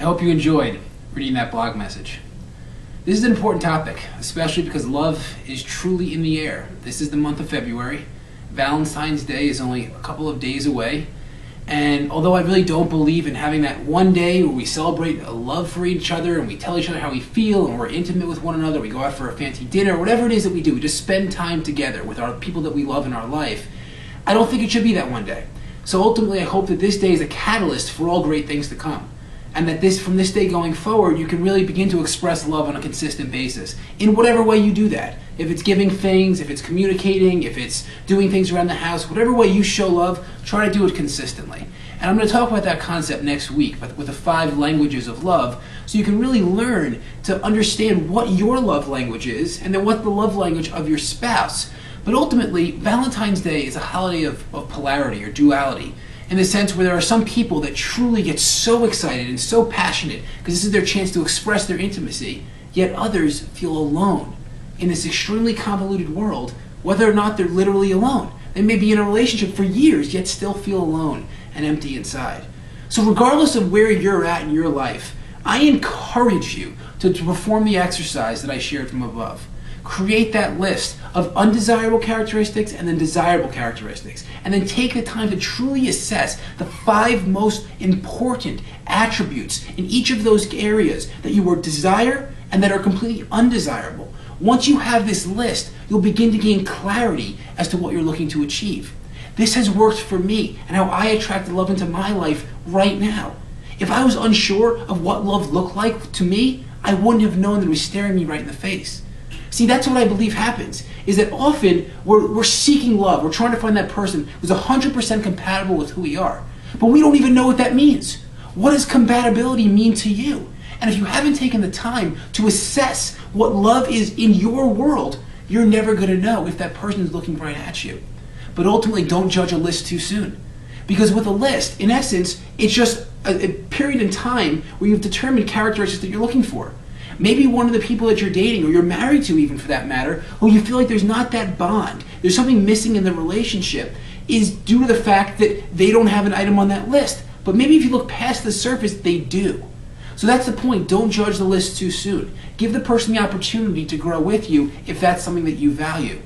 I hope you enjoyed reading that blog message. This is an important topic, especially because love is truly in the air. This is the month of February. Valentine's Day is only a couple of days away. And although I really don't believe in having that one day where we celebrate a love for each other and we tell each other how we feel and we're intimate with one another, we go out for a fancy dinner, whatever it is that we do, we just spend time together with our people that we love in our life, I don't think it should be that one day. So ultimately I hope that this day is a catalyst for all great things to come. And that from this day going forward, you can really begin to express love on a consistent basis. In whatever way you do that. If it's giving things, if it's communicating, if it's doing things around the house, whatever way you show love, try to do it consistently. And I'm going to talk about that concept next week with the 5 languages of love, so you can really learn to understand what your love language is and then what the love language of your spouse. But ultimately, Valentine's Day is a holiday of polarity or duality, in the sense where there are some people that truly get so excited and so passionate because this is their chance to express their intimacy, yet others feel alone in this extremely convoluted world, whether or not they're literally alone. They may be in a relationship for years, yet still feel alone and empty inside. So regardless of where you're at in your life, I encourage you to perform the exercise that I shared from above. Create that list of undesirable characteristics and then desirable characteristics. And then take the time to truly assess the 5 most important attributes in each of those areas that you desire and that are completely undesirable. Once you have this list, you'll begin to gain clarity as to what you're looking to achieve. This has worked for me and how I attracted love into my life right now. If I was unsure of what love looked like to me, I wouldn't have known that it was staring me right in the face. See, that's what I believe happens, is that often we're seeking love. We're trying to find that person who's 100% compatible with who we are. But we don't even know what that means. What does compatibility mean to you? And if you haven't taken the time to assess what love is in your world, you're never going to know if that person is looking right at you. But ultimately, don't judge a list too soon. Because with a list, in essence, it's just a period in time where you've determined characteristics that you're looking for. Maybe one of the people that you're dating, or you're married to even for that matter, who you feel like there's not that bond, there's something missing in the relationship, is due to the fact that they don't have an item on that list. But maybe if you look past the surface, they do. So that's the point. Don't judge the list too soon. Give the person the opportunity to grow with you if that's something that you value.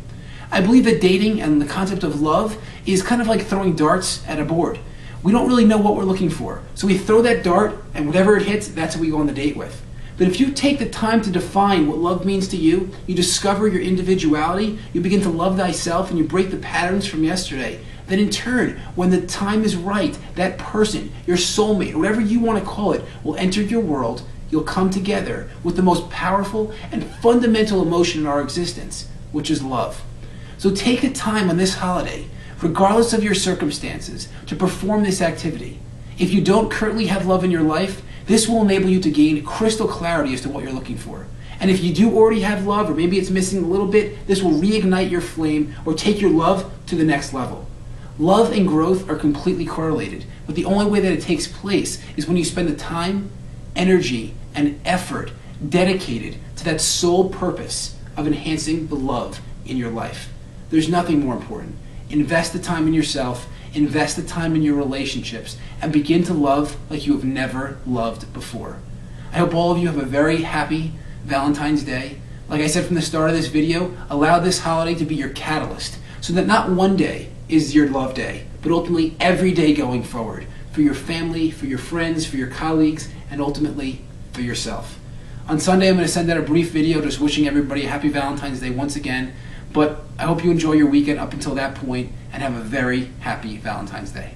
I believe that dating and the concept of love is kind of like throwing darts at a board. We don't really know what we're looking for. So we throw that dart, and whatever it hits, that's what we go on the date with. But if you take the time to define what love means to you, you discover your individuality, you begin to love thyself, and you break the patterns from yesterday, then in turn, when the time is right, that person, your soulmate, whatever you want to call it, will enter your world. You'll come together with the most powerful and fundamental emotion in our existence, which is love. So take the time on this holiday, regardless of your circumstances, to perform this activity. If you don't currently have love in your life, this will enable you to gain crystal clarity as to what you're looking for. And if you do already have love, or maybe it's missing a little bit, this will reignite your flame or take your love to the next level. Love and growth are completely correlated, but the only way that it takes place is when you spend the time, energy, and effort dedicated to that sole purpose of enhancing the love in your life. There's nothing more important. Invest the time in yourself, invest the time in your relationships, and begin to love like you have never loved before. I hope all of you have a very happy Valentine's Day. Like I said from the start of this video, allow this holiday to be your catalyst, so that not one day is your love day, but ultimately every day going forward, for your family, for your friends, for your colleagues, and ultimately for yourself. On Sunday, I'm going to send out a brief video just wishing everybody a happy Valentine's Day once again. But I hope you enjoy your weekend up until that point and have a very happy Valentine's Day.